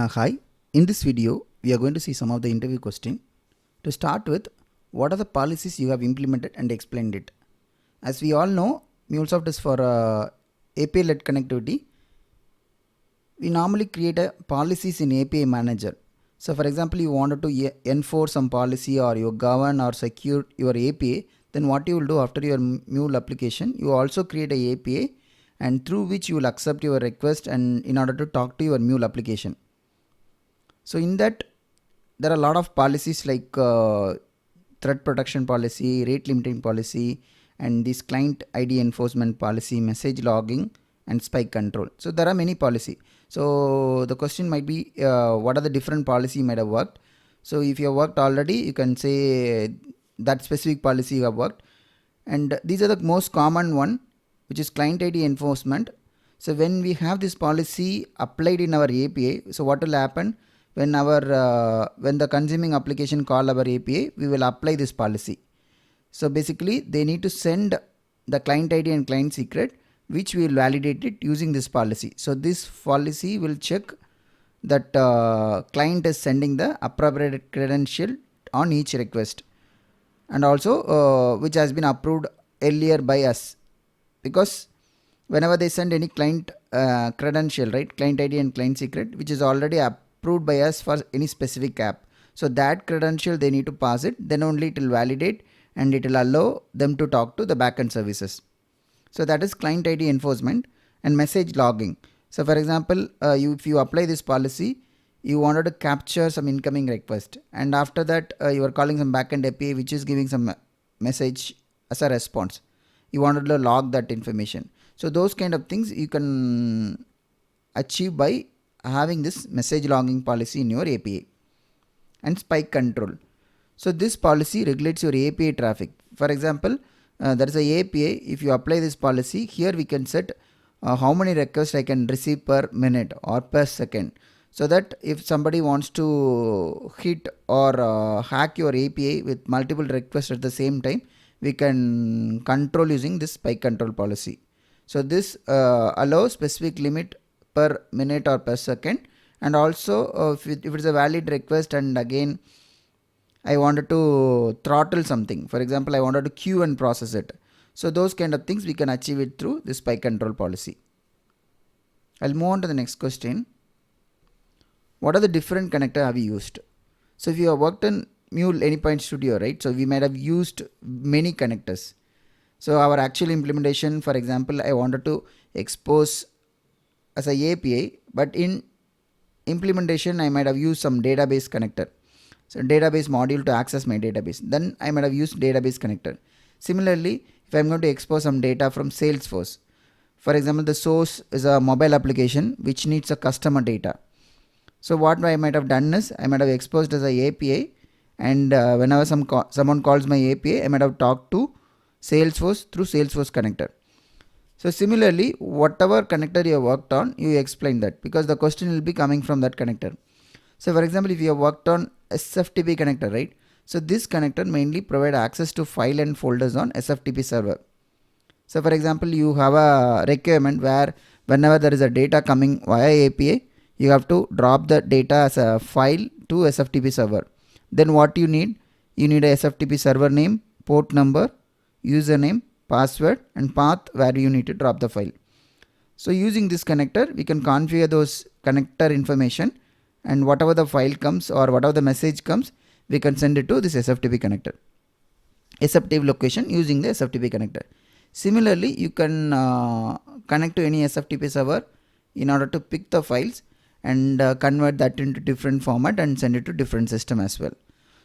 Hi, in this video we are going to see some of the interview question. To start with, what are the policies you have implemented and explained it? As we all know, Mulesoft is for API-led connectivity. We normally create policies in API manager. So for example, you wanted to enforce some policy or you govern or secure your API, then what you will do after your Mule application, you also create a API and through which you will accept your request and in order to talk to your Mule application. So in that, there are a lot of policies like threat protection policy, rate limiting policy, and this client ID enforcement policy, message logging, and spike control. So there are many policy. So the question might be, what are the different policy you might have worked? So if you have worked already, you can say that specific policy you have worked. And these are the most common one, which is client ID enforcement. So when we have this policy applied in our API, so what will happen? When the consuming application call our API, we will apply this policy. So basically they need to send the client ID and client secret, which we will validate it using this policy. So this policy will check that client is sending the appropriate credential on each request, and also which has been approved earlier by us, because whenever they send any client credential, right, client ID and client secret, which is already approved by us for any specific app, so that credential they need to pass it, then only it will validate and it will allow them to talk to the backend services. So that is client ID enforcement. And message logging. So for example, if you apply this policy, you wanted to capture some incoming request, and after that you are calling some backend API which is giving some message as a response. You wanted to log that information. So those kind of things you can achieve by having this message logging policy in your API. And spike control. So this policy regulates your API traffic. For example, there is a API. If you apply this policy, here we can set how many requests I can receive per minute or per second. So that if somebody wants to hit or hack your API with multiple requests at the same time, we can control using this spike control policy. So this allows specific limit per minute or per second, and also if it's a valid request and again I wanted to throttle something, for example I wanted to queue and process it, so those kind of things we can achieve it through this spike control policy. I'll move on to the next question. What are the different connector have you used? So if you have worked in Mule Anypoint Studio, right, so we might have used many connectors. So our actual implementation, for example, I wanted to expose as a API, but in implementation I might have used some database connector. So database module to access my database. Then I might have used database connector. Similarly, if I'm going to expose some data from Salesforce, for example, the source is a mobile application which needs a customer data. So what I might have done is I might have exposed as a API, and whenever someone calls my API, I might have talked to Salesforce through Salesforce connector. So similarly, whatever connector you have worked on, you explain that, because the question will be coming from that connector. So for example, if you have worked on SFTP connector, right? So this connector mainly provide access to file and folders on SFTP server. So for example, you have a requirement where whenever there is a data coming via API, you have to drop the data as a file to SFTP server. Then what you need? You need a SFTP server name, port number, username, password, and path where you need to drop the file. So using this connector, we can configure those connector information, and whatever the file comes or whatever the message comes, we can send it to this SFTP connector, SFTP location using the SFTP connector. Similarly, you can connect to any SFTP server in order to pick the files and convert that into different format and send it to different system as well.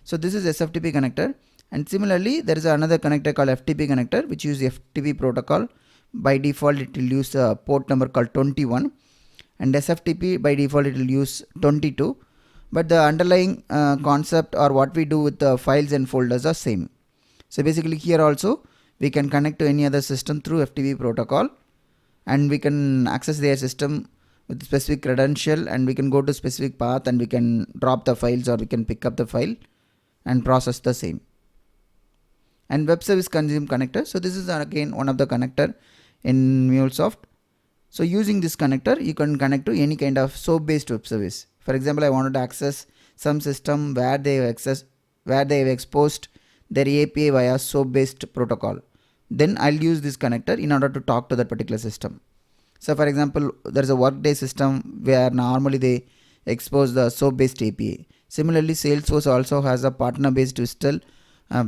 So this is SFTP connector. And similarly, there is another connector called FTP connector, which uses FTP protocol. By default, it will use a port number called 21. And SFTP by default it will use 22, but the underlying concept or what we do with the files and folders are same. So basically here also we can connect to any other system through FTP protocol, and we can access their system with specific credential, and we can go to specific path and we can drop the files or we can pick up the file and process the same. And web service consume connector. So this is again one of the connector in Mulesoft. So using this connector, you can connect to any kind of SOAP based web service. For example, I wanted to access some system where they have exposed their API via SOAP based protocol. Then I'll use this connector in order to talk to that particular system. So for example, there is a Workday system where normally they expose the SOAP based API. Similarly, Salesforce also has a partner based WSDL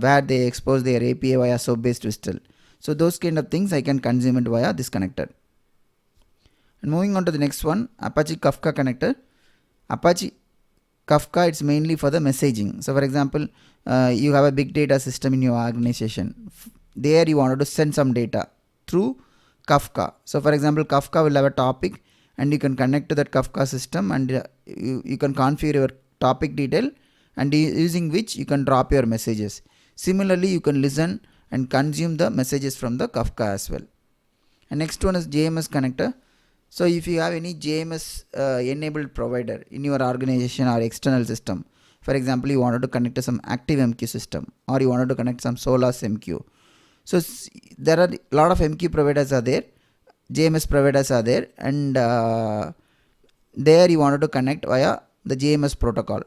where they expose their API via SOAP based WSDL. So those kind of things I can consume it via this connector. And moving on to the next one, Apache Kafka connector. Apache Kafka, it's mainly for the messaging. So for example, you have a big data system in your organization. There you wanted to send some data through Kafka. So for example, Kafka will have a topic and you can connect to that Kafka system and you can configure your topic detail and using which you can drop your messages. Similarly, you can listen and consume the messages from the Kafka as well. And next one is JMS connector. So if you have any JMS enabled provider in your organization or external system, for example, you wanted to connect to some ActiveMQ system or you wanted to connect some Solas MQ. So there are a lot of MQ providers are there, JMS providers are there, and there you wanted to connect via the JMS protocol.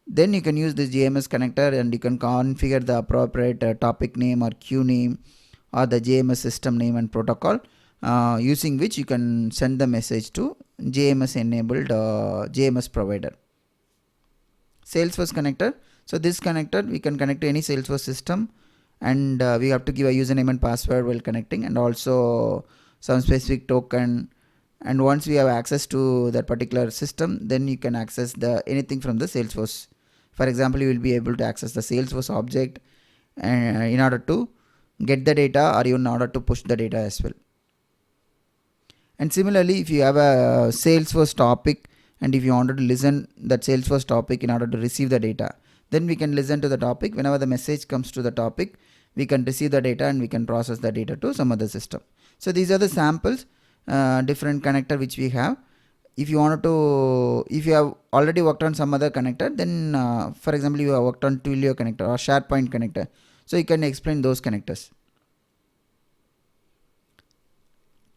Then you can use this JMS connector and you can configure the appropriate topic name or queue name or the JMS system name and protocol, using which you can send the message to JMS enabled JMS provider. Salesforce connector. So this connector we can connect to any Salesforce system and we have to give a username and password while connecting and also some specific token, and once we have access to that particular system, then you can access the anything from the Salesforce. For example, you will be able to access the Salesforce object in order to get the data or in order to push the data as well. And similarly, if you have a Salesforce topic and if you wanted to listen that Salesforce topic in order to receive the data, then we can listen to the topic. Whenever the message comes to the topic, we can receive the data and we can process the data to some other system. So these are the samples, different connector which we have. If you have already worked on some other connector, then for example, you have worked on Twilio connector or SharePoint connector. So you can explain those connectors.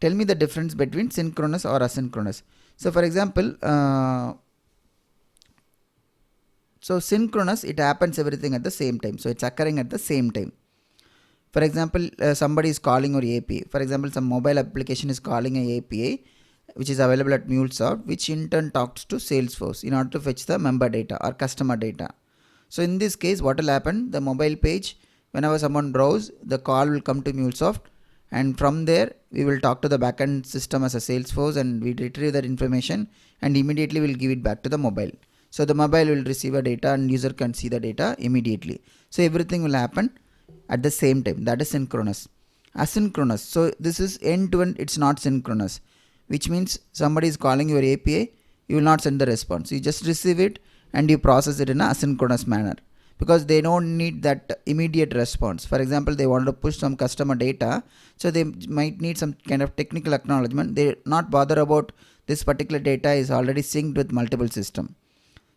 Tell me the difference between synchronous or asynchronous. So for example, so synchronous, it happens everything at the same time. So it's occurring at the same time. For example, somebody is calling your API. For example, some mobile application is calling an API which is available at Mulesoft, which in turn talks to Salesforce in order to fetch the member data or customer data. So in this case, what will happen? The mobile page, whenever someone browse, the call will come to Mulesoft, and from there we will talk to the backend system as a Salesforce and we retrieve that information and immediately will give it back to the mobile. So the mobile will receive a data and user can see the data immediately. So everything will happen at the same time. That is synchronous. Asynchronous, so this is end to end, it's not synchronous, which means somebody is calling your API, you will not send the response. You just receive it and you process it in an asynchronous manner because they don't need that immediate response. For example, they want to push some customer data, so they might need some kind of technical acknowledgement. They not bother about this particular data is already synced with multiple systems.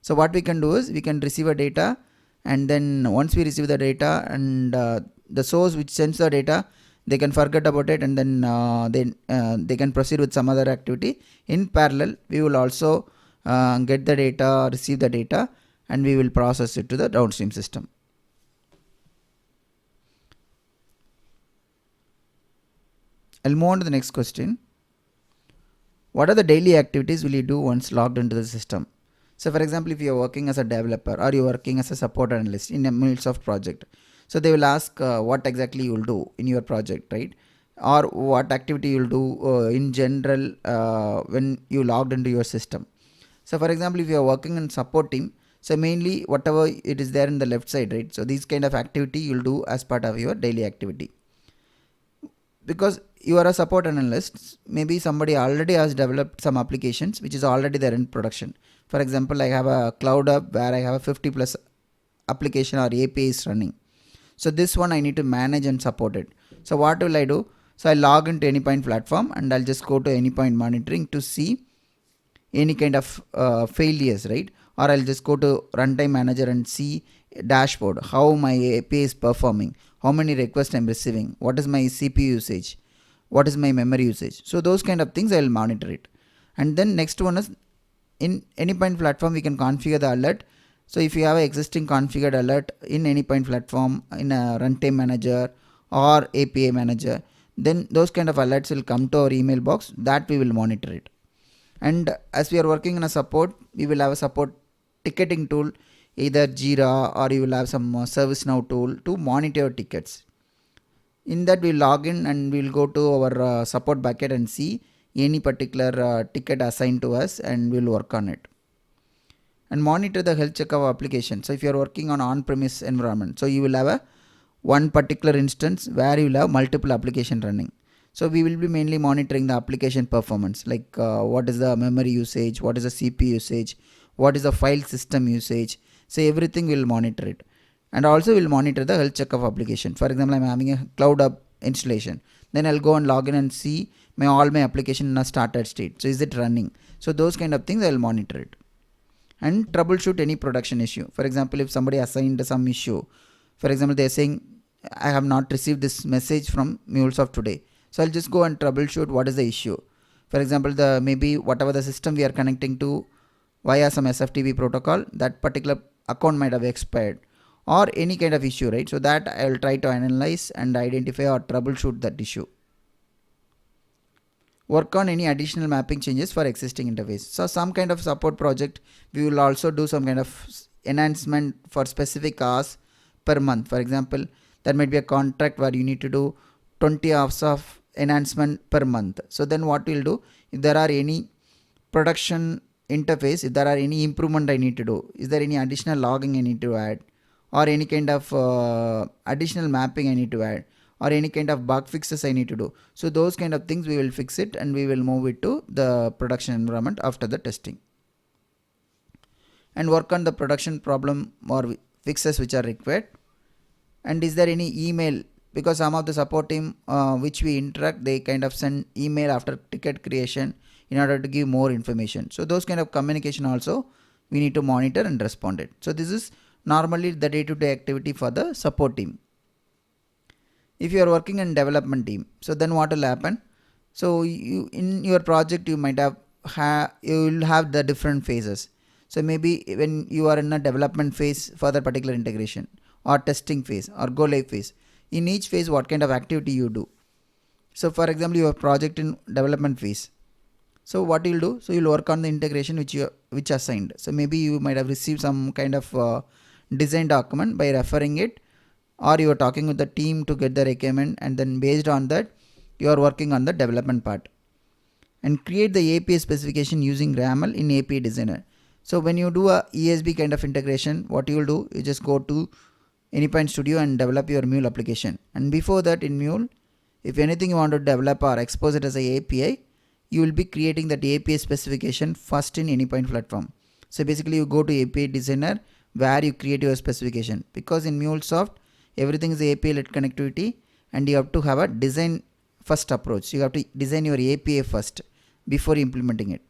So what we can do is we can receive a data, and then once we receive the data and the source which sends the data, they can forget about it and then they can proceed with some other activity. In parallel, we will also get the data, receive the data, and we will process it to the downstream system. I'll move on to the next question. What are the daily activities will you do once logged into the system? So for example, if you are working as a developer or you are working as a support analyst in a Mulesoft project, so they will ask what exactly you will do in your project, right? Or what activity you will do in general when you logged into your system. So for example, if you are working in support team, so mainly whatever it is there in the left side, right? So these kind of activity you will do as part of your daily activity. Because you are a support analyst, maybe somebody already has developed some applications which is already there in production. For example, I have a cloud app where I have a 50 plus application or APIs running. So this one I need to manage and support it. So what will I do? So I log into Anypoint platform and I'll just go to Anypoint monitoring to see any kind of failures, right? Or I'll just go to runtime manager and see dashboard, how my API is performing, how many requests I'm receiving, what is my CPU usage, what is my memory usage. So those kind of things I will monitor it. And then next one is in Anypoint platform we can configure the alert. So if you have an existing configured alert in Anypoint platform in a runtime manager or API manager, then those kind of alerts will come to our email box, that we will monitor it. And as we are working in a support, we will have a support ticketing tool, either Jira or you will have some ServiceNow tool to monitor your tickets. In that we log in and we will go to our support bucket and see any particular ticket assigned to us, and we will work on it. And monitor the health check of application. So if you are working on on-premise environment, so you will have one particular instance where you will have multiple application running. So we will be mainly monitoring the application performance, like what is the memory usage, what is the CPU usage, what is the file system usage. So everything will monitor it. And also we'll monitor the health check of application. For example, I'm having a cloud app installation. Then I'll go and log in and see all my application in a started state. So is it running? So those kind of things I'll monitor it. And troubleshoot any production issue. For example, if somebody assigned some issue, for example, they're saying, I have not received this message from Mulesoft today. So I'll just go and troubleshoot what is the issue. For example, maybe whatever the system we are connecting to via some SFTP protocol, that particular account might have expired, or any kind of issue, right? So that I will try to analyze and identify or troubleshoot that issue. Work on any additional mapping changes for existing interface. So some kind of support project, we will also do some kind of enhancement for specific hours per month. For example, there might be a contract where you need to do 20 hours of enhancement per month. So then what we'll do, if there are any production interface, if there are any improvement I need to do, is there any additional logging I need to add, or any kind of additional mapping I need to add, or any kind of bug fixes I need to do. So those kind of things we will fix it and we will move it to the production environment after the testing. And work on the production problem or fixes which are required. And is there any email, because some of the support team which we interact, they kind of send email after ticket creation in order to give more information. So those kind of communication also we need to monitor and respond it. So this is normally the day-to-day activity for the support team. If you are working in development team, so then what will happen? So you in your project you might have you will have the different phases. So maybe when you are in a development phase for that particular integration, or testing phase, or go live phase, in each phase what kind of activity you do. So for example, you have project in development phase. So what you'll do? So you'll work on the integration which assigned. So maybe you might have received some kind of design document by referring it, or you are talking with the team to get the requirement, and then based on that you are working on the development part. And create the API specification using YAML in API designer. So when you do a ESB kind of integration, what you will do, you just go to Anypoint Studio and develop your Mule application. And before that in Mule, if anything you want to develop or expose it as a API, you will be creating that API specification first in Anypoint platform. So basically you go to API designer where you create your specification, because in Mulesoft everything is API led connectivity and you have to have a design first approach. You have to design your API first before implementing it.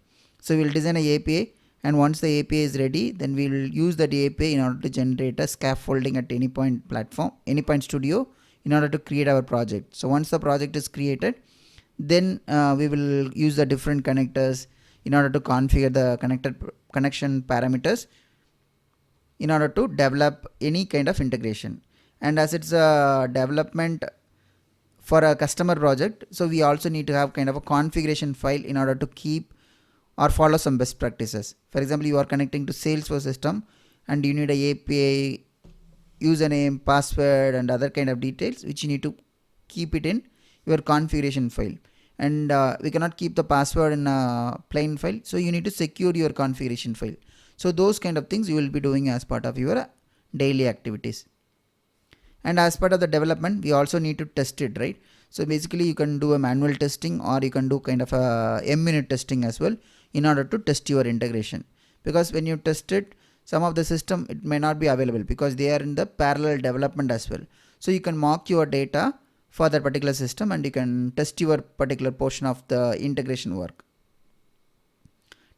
So we will design a API, and once the API is ready, then we will use that API in order to generate a scaffolding at Anypoint platform, Anypoint Studio, in order to create our project. So once the project is created, then we will use the different connectors in order to configure the connection parameters in order to develop any kind of integration. And as it's a development for a customer project, so we also need to have kind of a configuration file in order to keep or follow some best practices. For example, you are connecting to Salesforce system and you need a API username, password and other kind of details which you need to keep it in your configuration file. And we cannot keep the password in a plain file, so you need to secure your configuration file. So those kind of things you will be doing as part of your daily activities. And as part of the development, we also need to test it, right? So basically you can do a manual testing, or you can do kind of a M-unit testing as well in order to test your integration. Because when you test it, some of the system it may not be available because they are in the parallel development as well. So you can mock your data for that particular system and you can test your particular portion of the integration work.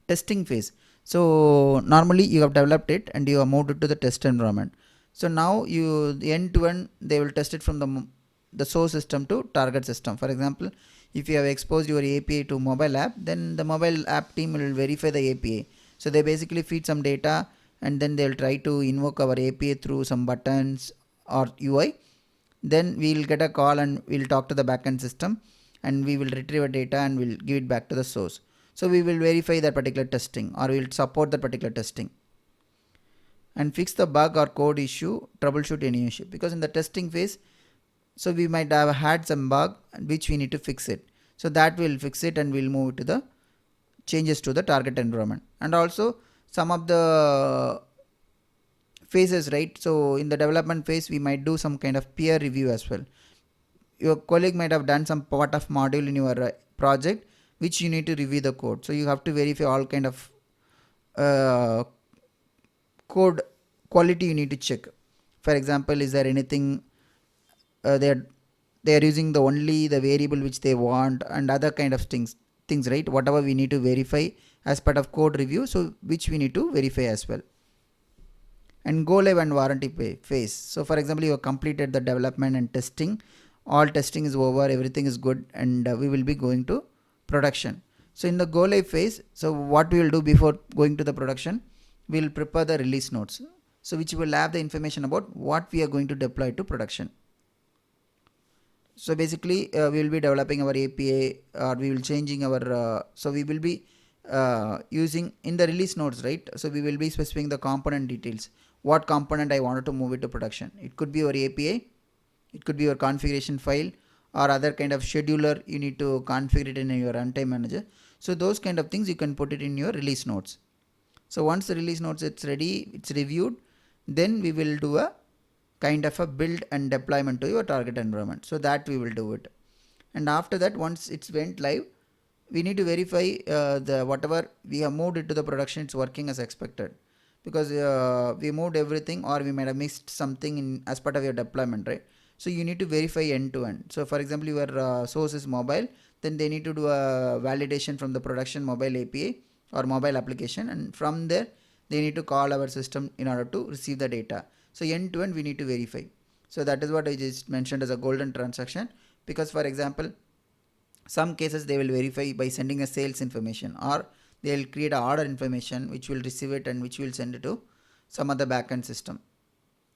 Testing phase. So normally you have developed it and you have moved it to the test environment. So now you end to end they will test it from the source system to target system. For example, if you have exposed your API to mobile app, then the mobile app team will verify the API. So they basically feed some data and then they'll try to invoke our API through some buttons or UI. Then we'll get a call and we'll talk to the backend system and we will retrieve our data and we'll give it back to the source. So we will verify that particular testing or we'll support that particular testing and fix the bug or code issue, troubleshoot any issue, because in the testing phase, so we might have had some bug which we need to fix it. So that will fix it and we'll move it to the changes to the target environment. And also some of the phases, right? So in the development phase, we might do some kind of peer review as well. Your colleague might have done some part of module in your project which you need to review the code. So you have to verify all kind of code quality you need to check. For example, is there anything they are using the only the variable which they want and other kind of things, right? Whatever we need to verify as part of code review, so which we need to verify as well. And go live and warranty phase. So for example, you have completed the development and testing, all testing is over, everything is good, and we will be going to production. So in the go live phase, so what we will do before going to the production, we will prepare the release notes, so which will have the information about what we are going to deploy to production. So basically we will be developing our API or we will changing our so we will be using in the release notes, right? So we will be specifying the component details, what component I wanted to move it to production. It could be your API, it could be your configuration file or other kind of scheduler you need to configure it in your runtime manager. So those kind of things you can put it in your release notes. So once the release notes it's ready, it's reviewed, then we will do a kind of a build and deployment to your target environment. So that we will do it. And after that, once it's went live, we need to verify the whatever we have moved it to the production, it's working as expected, because we moved everything or we might have missed something in as part of your deployment, right? So you need to verify end to end. So for example, your source is mobile, then they need to do a validation from the production mobile API or mobile application, and from there they need to call our system in order to receive the data. So end to end we need to verify. So that is what I just mentioned as a golden transaction, because for example, some cases they will verify by sending a sales information, or they will create a order information which will receive it and which will send it to some other backend system.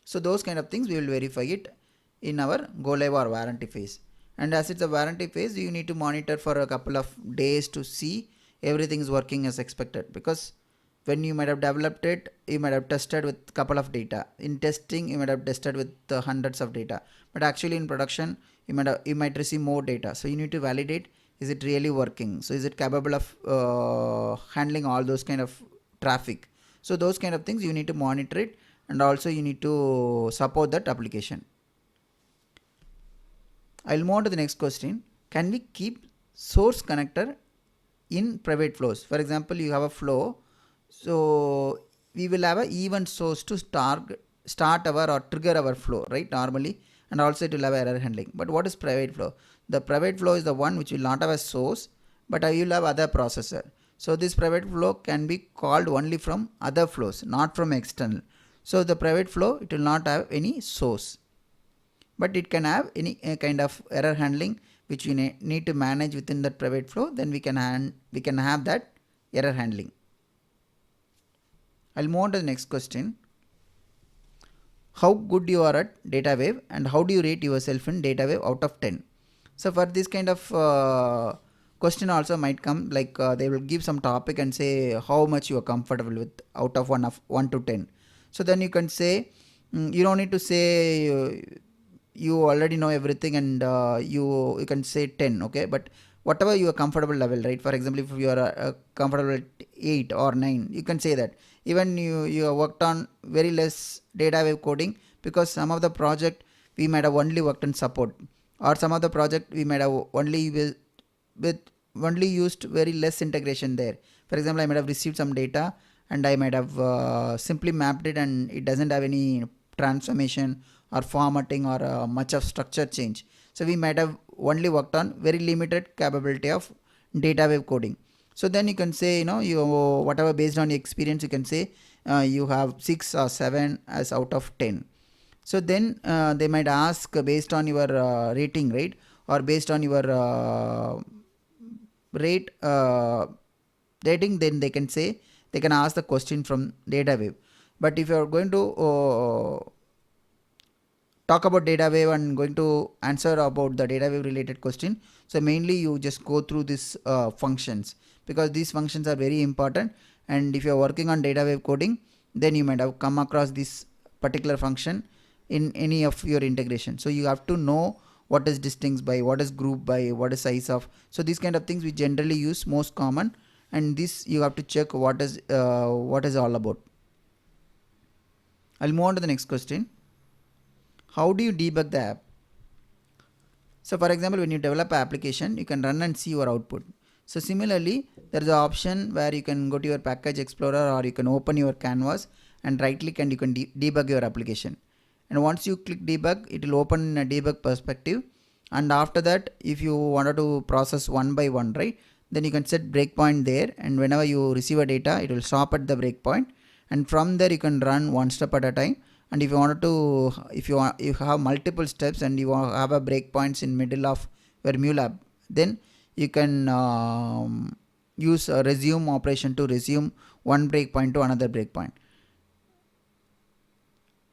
So those kind of things we will verify it in our go live or warranty phase. And as it's a warranty phase, you need to monitor for a couple of days to see everything is working as expected, because when you might have developed it, you might have tested with a couple of data. In testing, you might have tested with hundreds of data, but actually in production, you might receive more data. So you need to validate, is it really working? So is it capable of handling all those kind of traffic? So those kind of things you need to monitor it, and also you need to support that application. I'll move on to the next question. Can we keep source connector in private flows? For example, you have a flow. So we will have an event source to start our or trigger our flow, right? Normally, and also it will have error handling. But what is private flow? The private flow is the one which will not have a source, but I will have other processor. So this private flow can be called only from other flows, not from external. So the private flow, it will not have any source, but it can have any kind of error handling which we need to manage within that private flow. Then we can have that error handling. I'll move on to the next question. How good you are at data wave, and how do you rate yourself in data wave out of 10? So for this kind of question also might come, like they will give some topic and say how much you are comfortable with out of 1 to 10. So then you can say, you don't need to say you already know everything, and you can say 10, okay? But whatever your comfortable level, right? For example, if you are comfortable at 8 or 9, you can say that. Even you have worked on very less data wave coding, because some of the project we might have only worked on support, or some of the project we might have only used very less integration there. For example, I might have received some data and I might have simply mapped it, and it doesn't have any transformation or formatting or much of structure change. So we might have only worked on very limited capability of data wave coding. So then you can say, you whatever based on your experience, you can say you have 6 or 7 as out of 10. So then they might ask based on your rating, right? Or based on your rating, then they can say they can ask the question from data wave. But if you are going to talk about data wave and going to answer about the data wave related question, so mainly you just go through these functions, because these functions are very important, and if you are working on data wave coding, then you might have come across this particular function in any of your integration. So you have to know what is distinct by, what is group by, what is size of. So these kind of things we generally use most common, and this you have to check what is all about. I'll move on to the next question. How do you debug the app? So for example, when you develop an application, you can run and see your output. So similarly, there is an option where you can go to your package explorer, or you can open your canvas and right click and you can debug your application. And once you click debug, it will open in a debug perspective. And after that, if you wanted to process one by one, right, then you can set breakpoint there, and whenever you receive a data, it will stop at the breakpoint, and from there you can run one step at a time. And if you wanted to, if you have multiple steps and you want to have a breakpoints in middle of your Mule app, then you can use a resume operation to resume one breakpoint to another breakpoint.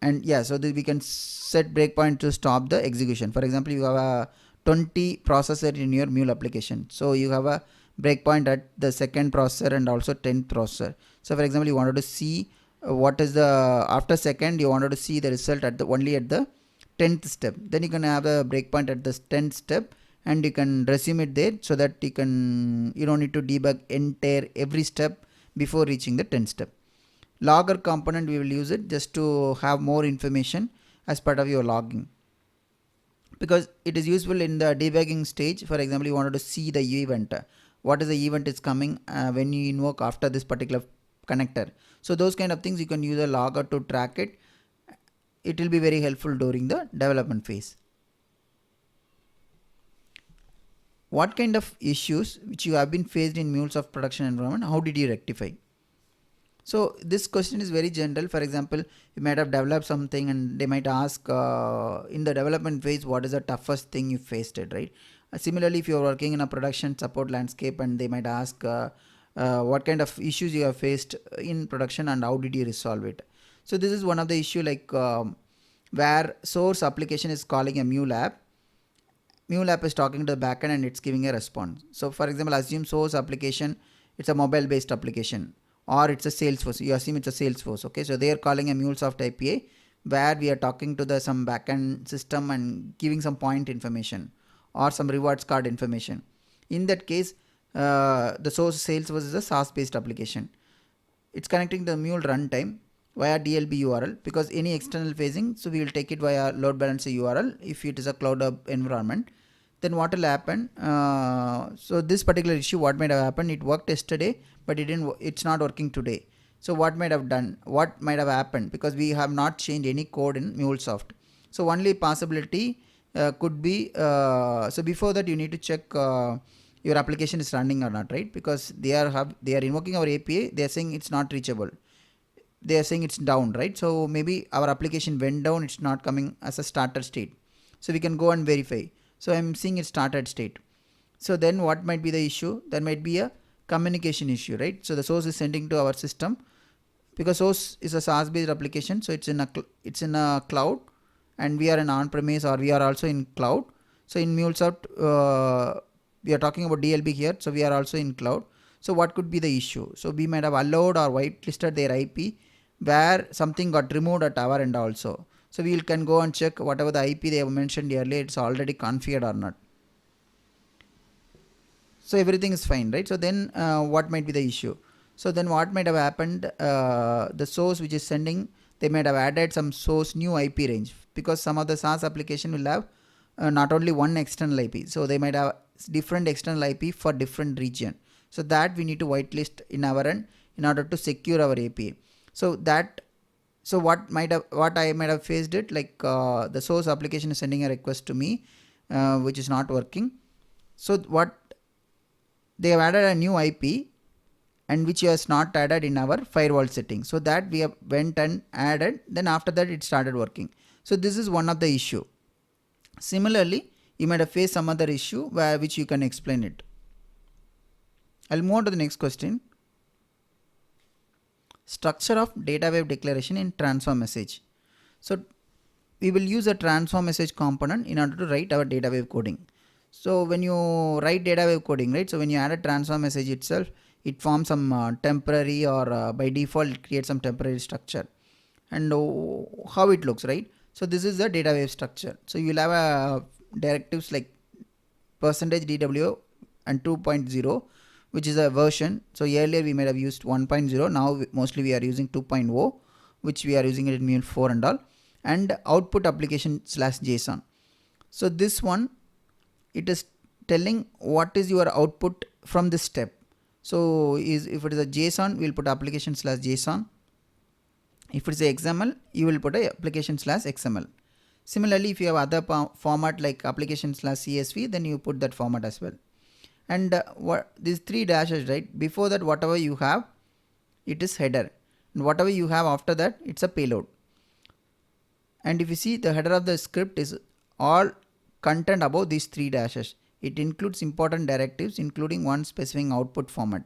And yeah, so we can set breakpoint to stop the execution. For example, you have a 20 processor in your Mule application, so you have a breakpoint at the second processor and also 10th processor. So for example, you wanted to see what is the, after second you wanted to see the result at the only at the 10th step, then you can have a breakpoint at the 10th step and you can resume it there, so that you don't need to debug entire every step before reaching the 10th step. Logger component, we will use it just to have more information as part of your logging, because it is useful in the debugging stage. For example, you wanted to see the event, what is the event is coming when you invoke after this particular connector. So those kind of things you can use a logger to track it. It will be very helpful during the development phase. What kind of issues which you have been faced in Mulesoft production environment, how did you rectify? So this question is very general. For example, you might have developed something and they might ask in the development phase, what is the toughest thing you faced it, right? Similarly, if you're working in a production support landscape and they might ask what kind of issues you have faced in production and how did you resolve it. So this is one of the issue, like where source application is calling a Mule app. Mule app is talking to the backend and it's giving a response. So for example, assume source application, it's a mobile based application, or it's a Salesforce. You assume it's a Salesforce. Okay, so they are calling a Mulesoft API where we are talking to the some backend system and giving some point information or some rewards card information. In that case, the source Salesforce is a SaaS based application. It's connecting the Mule runtime via DLB URL, because any external facing, so we will take it via load balancer URL. If it is a cloud environment, then what will happen? So this particular issue, what might have happened? It worked yesterday, but it's not working today. So what might have happened? Because we have not changed any code in Mulesoft. So only possibility could be, so before that you need to check your application is running or not, right? Because they are invoking our API, they are saying it's not reachable, they are saying it's down, right? So maybe our application went down, it's not coming as a starter state. So we can go and verify. So I'm seeing it started state. So then what might be the issue? There might be a communication issue, right? So the source is sending to our system, because source is a SaaS based application, so it's in a cloud, and we are in on-premise, or we are also in cloud. So in Mulesoft, we are talking about DLB here, so we are also in cloud. So what could be the issue? So we might have allowed or whitelisted their IP where something got removed at our end also. So we can go and check whatever the IP they have mentioned earlier, it's already configured or not. So everything is fine, right? So then what might be the issue? So then what might have happened, the source which is sending, they might have added some source new IP range, because some of the SaaS application will have not only one external IP. So they might have different external IP for different region. So that we need to whitelist in our end in order to secure our API. So what I might have faced it, like the source application is sending a request to me, which is not working. So what they have added a new IP, and which is not added in our firewall setting. So that we have went and added, then after that it started working. So this is one of the issue. Similarly, you might have faced some other issue which you can explain it. I'll move on to the next question. structure of data wave declaration in transform message. So we will use a transform message component in order to write our data wave coding. So when you write data wave coding, right, so when you add a transform message itself, it forms some temporary or by default it creates some temporary structure. And how it looks, right? So this is the data wave structure. So you will have directives like %dw and 2.0, which is a version. So earlier we might have used 1.0, now mostly we are using 2.0, which we are using it in Mule4 and all, and output application /JSON. So this one, it is telling what is your output from this step. So if it is a JSON, we will put application /JSON. If it is a XML, you will put a application /XML. Similarly, if you have other format like application /CSV, then you put that format as well. And these 3 dashes, right? Before that, whatever you have, it is header, and whatever you have after that, it's a payload. And if you see, the header of the script is all content above these 3 dashes. It includes important directives, including one specifying output format.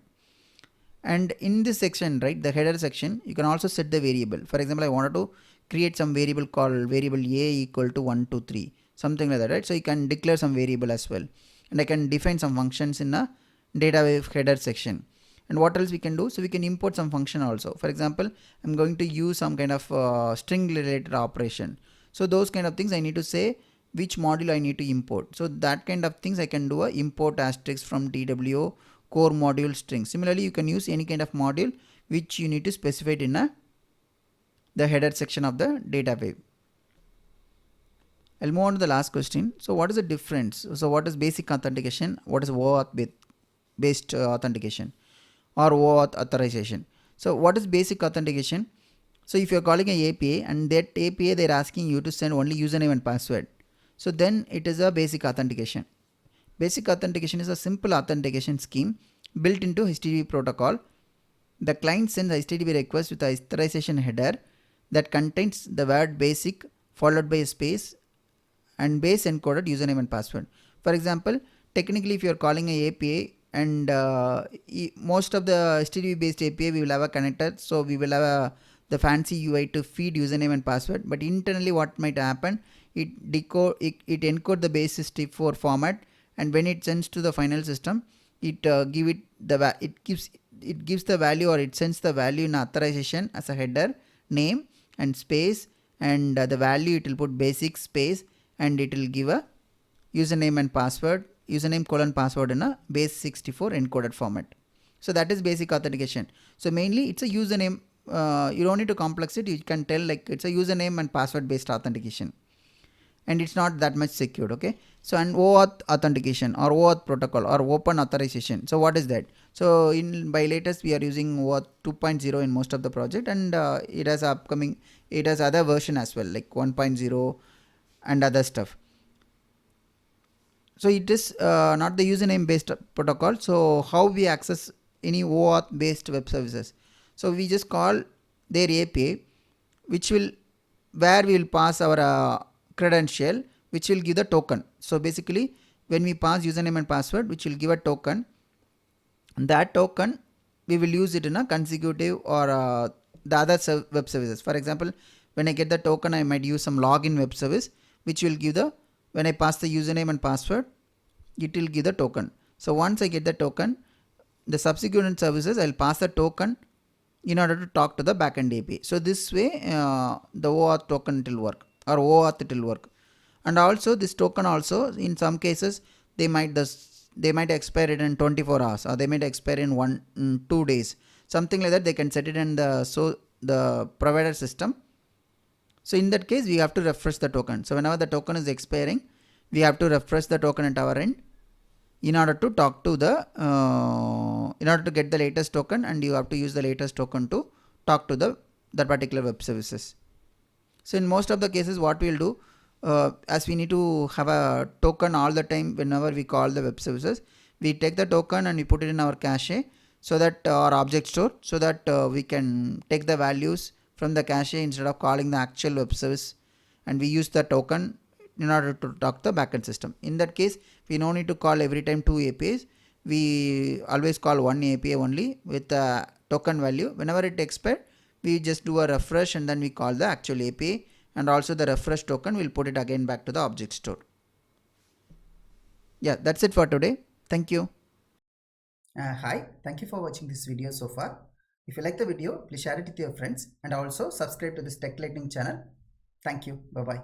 And in this section, right, the header section, you can also set the variable. For example, I wanted to create some variable called variable a equal to 123, something like that, right? So you can declare some variable as well, and I can define some functions in a data wave header section. And what else we can do? So we can import some function also. For example, I'm going to use some kind of string related operation. So those kind of things I need to say which module I need to import. So that kind of things I can do a import asterisk from DW core module string. Similarly, you can use any kind of module which you need to specify it in the header section of the data wave. I'll move on to the last question. So what is the difference? So what is basic authentication? What is OAuth based authentication or OAuth authorization? So what is basic authentication? So if you're calling an API and that API they're asking you to send only username and password, so then it is a basic authentication. Basic authentication is a simple authentication scheme built into HTTP protocol. The client sends HTTP request with a authorization header that contains the word basic followed by a space and base encoded username and password. For example, technically if you are calling an API and most of the HTTP based API we will have a connector, so we will have the fancy UI to feed username and password, but internally what might happen, it encode the base 64 format, and when it sends to the final system, it gives the value, or it sends the value in authorization as a header, name and space, and the value it will put basic space, and it will give a username and password, username : password in a base 64 encoded format. So that is basic authentication. So mainly it's a username. You don't need to complex it. You can tell like it's a username and password based authentication, and it's not that much secured. Okay. So and OAuth authentication or OAuth protocol or open authorization. So what is that? So by latest we are using OAuth 2.0 in most of the project, and it has other version as well like 1.0 and other stuff. So it is not the username based protocol. So how we access any OAuth based web services? So we just call their API, where we will pass our credential, which will give the token. So basically when we pass username and password, which will give a token, that token we will use it in a consecutive or the other web services. For example, when I get the token, I might use some login web service, which will give when I pass the username and password, it will give the token. So once I get the token, the subsequent services, I'll pass the token in order to talk to the backend API. So this way the OAuth token it will work, or OAuth it will work. And also this token also in some cases they might expire it in 24 hours, or they might expire in 2 days, something like that. They can set it in the provider system. So in that case we have to refresh the token. So whenever the token is expiring, we have to refresh the token at our end in order to talk to in order to get the latest token, and you have to use the latest token to talk to that particular web services. So in most of the cases what we will do, as we need to have a token all the time whenever we call the web services, we take the token and we put it in our cache, so that our object store, so that we can take the values from the cache instead of calling the actual web service, and we use the token in order to talk to the backend system. In that case, we no need to call every time 2 APIs. We always call one API only with the token value. Whenever it expires, we just do a refresh and then we call the actual API, and also the refresh token will put it again back to the object store. Yeah, that's it for today. Thank you. Hi, thank you for watching this video so far. If you like the video, please share it with your friends and also subscribe to this Tech Lightning channel. Thank you. Bye-bye.